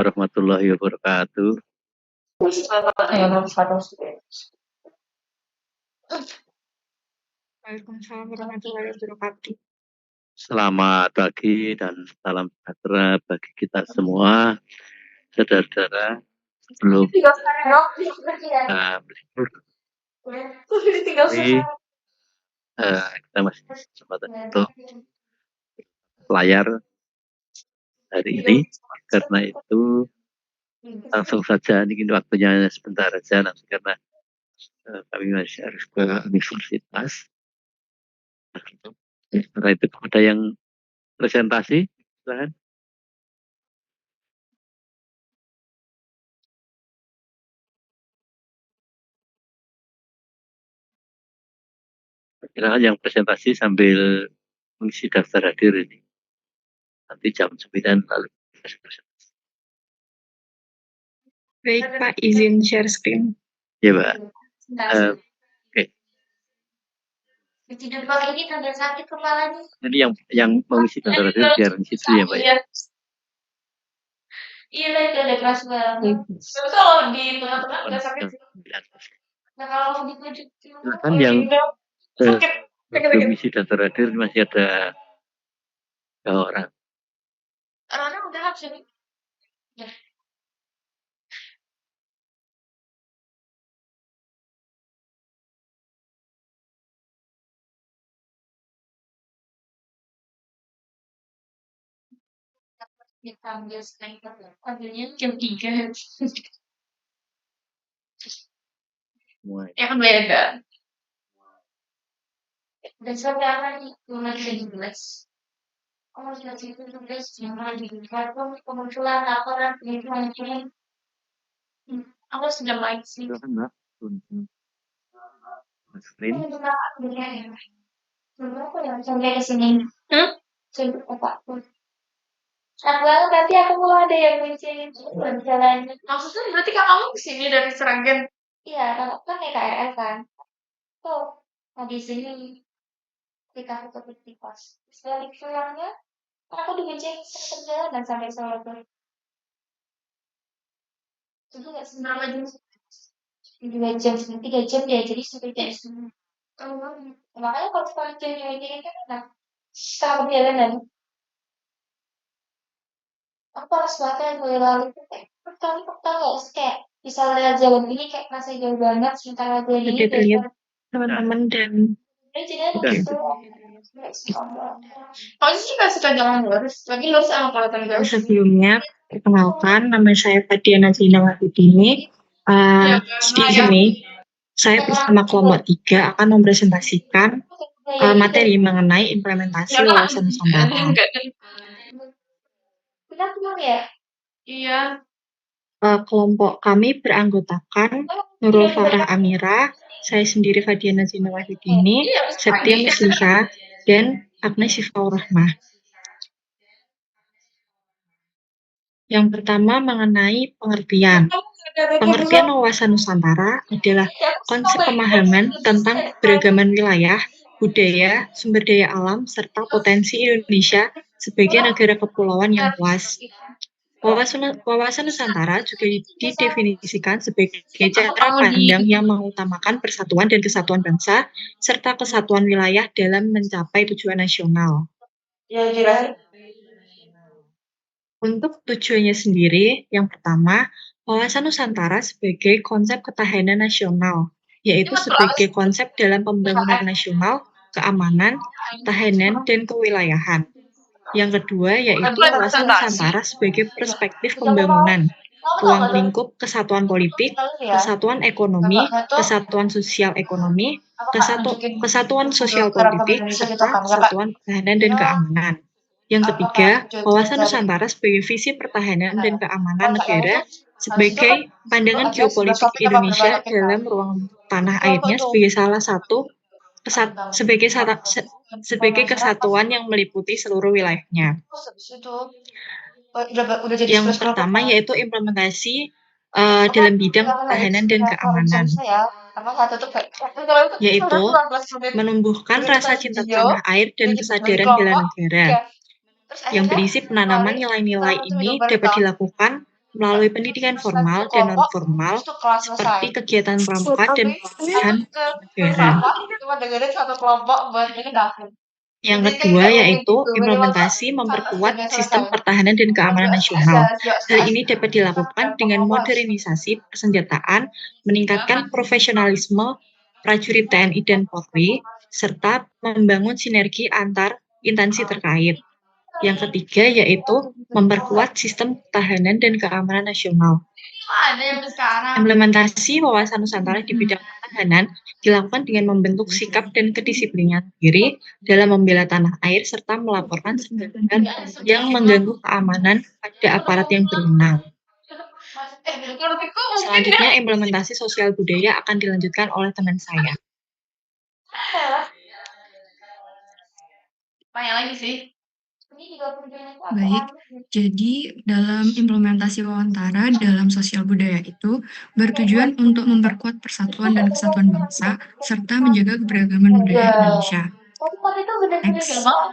Warahmatullahi wabarakatuh. Waalaikumsalam warahmatullahi wabarakatuh. Selamat pagi dan salam sejahtera bagi kita semua, saudara-saudara. Sebelum kita berlibur ini, kita masih kesempatan untuk layar hari ini. Karena itu langsung saja, ini waktunya sebentar saja nanti karena kami masih harus ke universitas. Karena itu ada yang presentasi, silahkan. Silakan yang presentasi sambil mengisi daftar hadir ini. Nanti jam 9 lalu presentasi. Baik Pak, izin share screen. Ya Pak. Oke. Tidur pagi ini tanda sakit kepalanya. Jadi yang mengisi daftar hadir biar ngisi dulu ya Pak. Iya, itu ada keras banget. Kalau di tengah-tengah udah sakit. Nah kalau di tujuh, silakan yang belum isi daftar hadir masih ada 2 orang. Orang udah habis ini. Ya. Kita ambil sniper. Ambilnya jam 3. Ya kan beda. Besok akan mulai 17. Oh, sudah 17 jangan dilihat kemunculan laporan penelitian ini. Aku sudah main sih. Silakan Mbak. Screen. Aku yang sampai ke sini. Sibuk apapun. Aku nanti aku mau ada yang ngizinin jalan. Maksudnya berarti kamu kesini dari Seragen? Iya, kalau kan naik KRL kan. Tuh, mau di sini di kafe kopi di pos. Balik pulangnya, aku dibonceng perjalanan sampai Solo tuh. Jadi nggak berapa jam? 2 jam, 3 jam ya. Jadi sampai jam 9. Makanya kalau sekolah jam ini kan enak. Setelah perjalanan, aku harus banget mulai lalu tuh kayak pertama nggak sih kayak misalnya jalan ini kayak masih jauh banget sementara jalan ini Sudah terlihat teman-teman dan kalau sih juga suka jalan lurus, lagi lurus sama kelihatan jauh. Sebelumnya, perkenalkan, nama saya Fadiana Zina Wahyudini. Di sini, saya bersama kelompok 3 akan mempresentasikan materi mengenai implementasi wawasan Nusantara. Ya? Iya. Kelompok kami beranggotakan Nurul Farah Amira, saya sendiri Fadiana Zina Wahyudini, Septia Misliha, dan Agnes Sifaur Rahmah. Yang pertama mengenai pengertian. Pengertian wawasan Nusantara adalah konsep pemahaman tentang beragaman wilayah, budaya, sumber daya alam, serta potensi Indonesia sebagai negara kepulauan yang luas. Wawasan Nusantara juga didefinisikan sebagai cara pandang yang mengutamakan persatuan dan kesatuan bangsa, serta kesatuan wilayah dalam mencapai tujuan nasional. Untuk tujuannya sendiri, yang pertama, wawasan Nusantara sebagai konsep ketahanan nasional, yaitu sebagai konsep dalam pembangunan nasional, keamanan, ketahanan, dan kewilayahan. Yang kedua, yaitu wawasan Nusantara sebagai perspektif pembangunan, ruang lingkup kesatuan politik, kesatuan ekonomi, kesatuan sosial ekonomi, kesatuan sosial politik, serta kesatuan pertahanan dan keamanan. Yang ketiga, wawasan Nusantara sebagai visi pertahanan dan keamanan negara sebagai pandangan geopolitik Indonesia dalam ruang tanah airnya sebagai salah satu sebagai kesatuan yang meliputi seluruh wilayahnya. Yang pertama yaitu implementasi dalam bidang pertahanan dan keamanan, yaitu menumbuhkan rasa cinta tanah air dan kesadaran bela negara. Yang berisi penanaman nilai-nilai ini dapat dilakukan melalui pendidikan formal dan non-formal Terus tuh kelas selesai. seperti kegiatan pramuka dan pelatihan Ke negara. cuma dengerin satu kelompok buat ini daftar. Yang Jadi kedua kayak yaitu gitu, minimal tuh implementasi satu memperkuat jamnya sistem selesai. pertahanan dan keamanan nasional. Hal ini dapat dilakukan dengan Kelompok modernisasi persenjataan, meningkatkan profesionalisme prajurit TNI dan Polri, serta membangun sinergi antar instansi terkait. Yang ketiga yaitu memperkuat sistem pertahanan dan keamanan nasional. ada yang sekarang. Implementasi wawasan Nusantara di bidang pertahanan dilakukan dengan membentuk sikap dan kedisiplinan diri dalam membela tanah air serta melaporkan serangan yang mengganggu keamanan pada aparat yang berwenang. Menurutku mungkin Selanjutnya, implementasi sosial budaya akan dilanjutkan oleh teman saya. banyak lagi sih. Baik, jadi dalam implementasi wawancara dalam sosial budaya itu bertujuan untuk memperkuat persatuan dan kesatuan bangsa serta menjaga keberagaman budaya Indonesia. Tapi kalau itu benar-benar Next. gampang.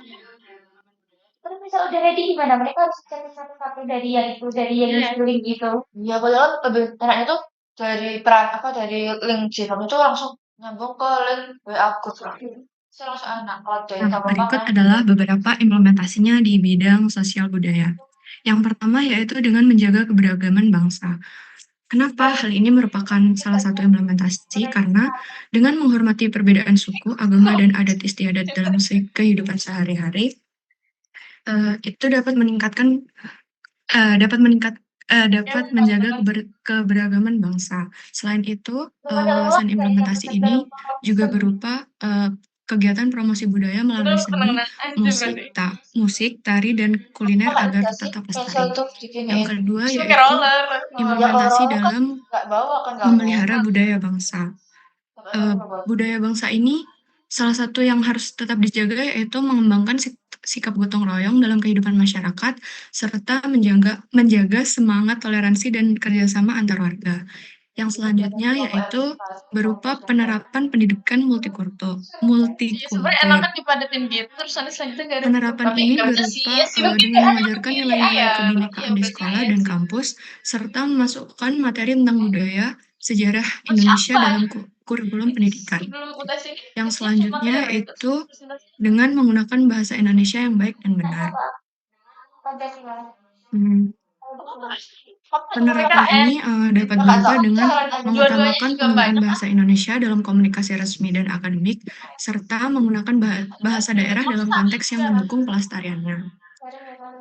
Terus misal udah ready gimana? Mereka harus cari satu-satu dari yang itu, dari yang link gitu. Iya, padahal lebih enaknya tuh dari link Jifam itu langsung nyambung ke link WA group. Itu langsung enak kalau dari Nah, tambah berikut adalah beberapa implementasinya di bidang sosial budaya. Yang pertama yaitu dengan menjaga keberagaman bangsa. Kenapa hal ini merupakan salah satu implementasi? Karena dengan menghormati perbedaan suku, agama, dan adat istiadat dalam kehidupan sehari-hari, itu dapat menjaga keberagaman bangsa. Selain itu, wawasan implementasi ini juga berupa kegiatan promosi budaya melalui seni, musik, tari, dan kuliner agar tetap lestari. Yang kedua yaitu implementasi dalam memelihara budaya bangsa. Budaya bangsa ini salah satu yang harus tetap dijaga yaitu mengembangkan sikap gotong royong dalam kehidupan masyarakat serta menjaga semangat toleransi dan kerjasama antar warga. Yang selanjutnya yaitu berupa penerapan pendidikan multikultur. Sebenarnya enakan dipadetin gitu, terus nanti selanjutnya nggak ada. Penerapan Tapi ini nggak bisa berupa sih, ya sih, mungkin dengan ya. mengajarkan Iya, nilai-nilai iya. kebinekaan Iya, di berarti sekolah iya dan sih. kampus, serta memasukkan materi tentang budaya, sejarah Indonesia Siapa? dalam kurikulum pendidikan. Sebelum UTS ini. Yang selanjutnya yaitu dengan menggunakan bahasa Indonesia yang baik dan benar. Penerapan ini dapat berubah dengan mengutamakan penggunaan bahasa Indonesia dalam komunikasi resmi dan akademik, serta menggunakan bahasa daerah dalam konteks yang mendukung pelestariannya.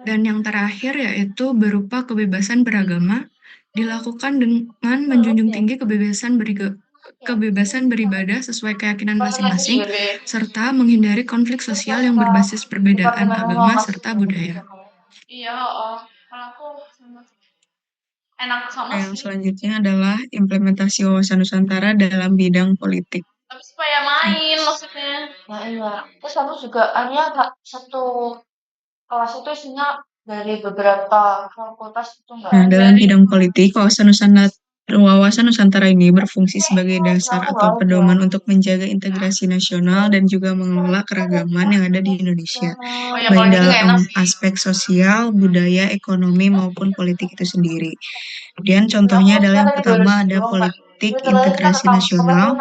Dan yang terakhir yaitu berupa kebebasan beragama, dilakukan dengan menjunjung tinggi kebebasan beribadah sesuai keyakinan masing-masing, serta menghindari konflik sosial yang berbasis perbedaan agama serta budaya. Iya, kalau aku enak sama Yang sih. selanjutnya adalah implementasi wawasan Nusantara dalam bidang politik. Tapi supaya main maksudnya. Nah iya. Terus aku juga nggak satu kelas itu isinya dari beberapa fakultas itu enggak. Nah, dalam bidang politik, wawasan Nusantara ini berfungsi sebagai dasar atau pedoman untuk menjaga integrasi nasional dan juga mengelola keragaman yang ada di Indonesia, Oh ya, baik kalau gitu nggak enak dalam sih. aspek sosial, budaya, ekonomi, maupun politik itu sendiri. Kemudian contohnya adalah yang pertama ada politik integrasi nasional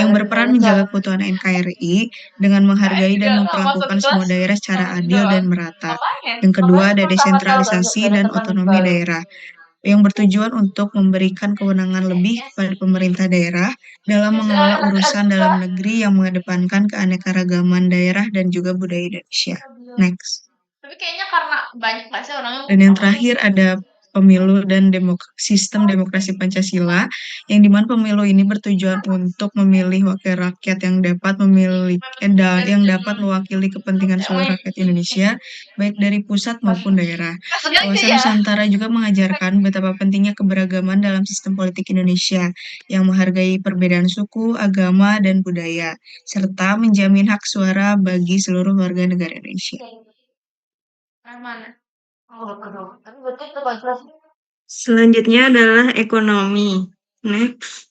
yang berperan menjaga keutuhan NKRI dengan menghargai dan memperlakukan semua daerah secara adil dan merata. Yang kedua ada desentralisasi dan otonomi daerah yang bertujuan untuk memberikan kewenangan lebih kepada pemerintah daerah dalam mengelola urusan dalam negeri yang mengedepankan keanekaragaman daerah dan juga budaya Indonesia. Next. Tapi kayaknya karena banyak nggak sih orangnya. Dan yang terakhir ada pemilu dan sistem demokrasi Pancasila, yang dimana pemilu ini bertujuan untuk memilih wakil rakyat yang dapat mewakili kepentingan seluruh rakyat Indonesia, baik dari pusat maupun daerah. Wawasan Nusantara juga mengajarkan betapa pentingnya keberagaman dalam sistem politik Indonesia, yang menghargai perbedaan suku, agama, dan budaya, serta menjamin hak suara bagi seluruh warga negara Indonesia. Mana? Tapi berarti itu bagus. Selanjutnya adalah ekonomi. Next.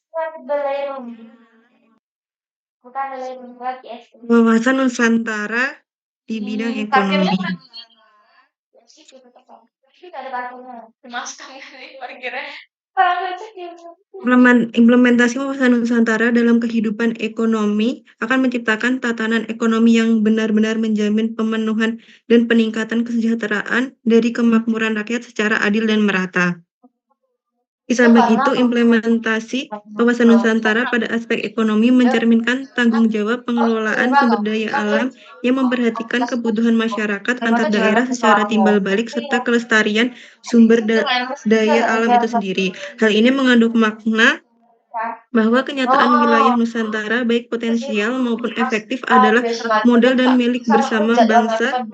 Wawasan Nusantara di bidang ekonomi. Nggak ada parkirnya. Dimasukkan nih parkirnya. Orang becek gimana? Implementasi wawasan Nusantara dalam kehidupan ekonomi akan menciptakan tatanan ekonomi yang benar-benar menjamin pemenuhan dan peningkatan kesejahteraan dari kemakmuran rakyat secara adil dan merata. Di samping itu, implementasi wawasan Nusantara pada aspek ekonomi mencerminkan tanggung jawab pengelolaan sumber daya alam yang memperhatikan kebutuhan masyarakat antar daerah secara timbal balik serta kelestarian sumber daya alam itu sendiri. Hal ini mengandung makna bahwa kenyataan wilayah Nusantara baik potensial maupun efektif adalah modal dan milik bersama bangsa,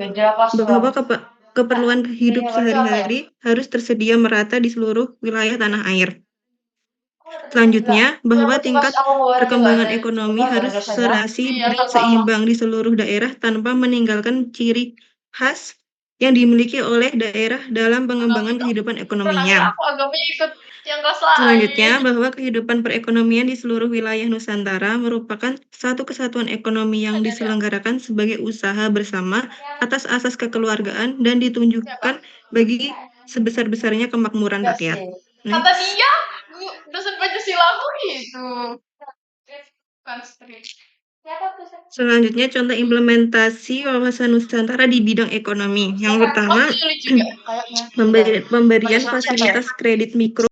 bahwa keperluan hidup sehari-hari harus tersedia merata di seluruh wilayah tanah air. Selanjutnya, bahwa tingkat perkembangan ekonomi harus serasi dan seimbang di seluruh daerah tanpa meninggalkan ciri khas yang dimiliki oleh daerah dalam pengembangan kehidupan ekonominya. Aku agamanya ikut yang kelas lain. Selanjutnya, bahwa kehidupan perekonomian di seluruh wilayah Nusantara merupakan satu kesatuan ekonomi yang diselenggarakan sebagai usaha bersama atas asas kekeluargaan dan ditunjukkan bagi sebesar-besarnya kemakmuran rakyat. Kata dia, dosen Pancasila aku gitu. Bukan street. Selanjutnya, contoh implementasi wawasan Nusantara di bidang ekonomi. Yang pertama, pemberian fasilitas kredit mikro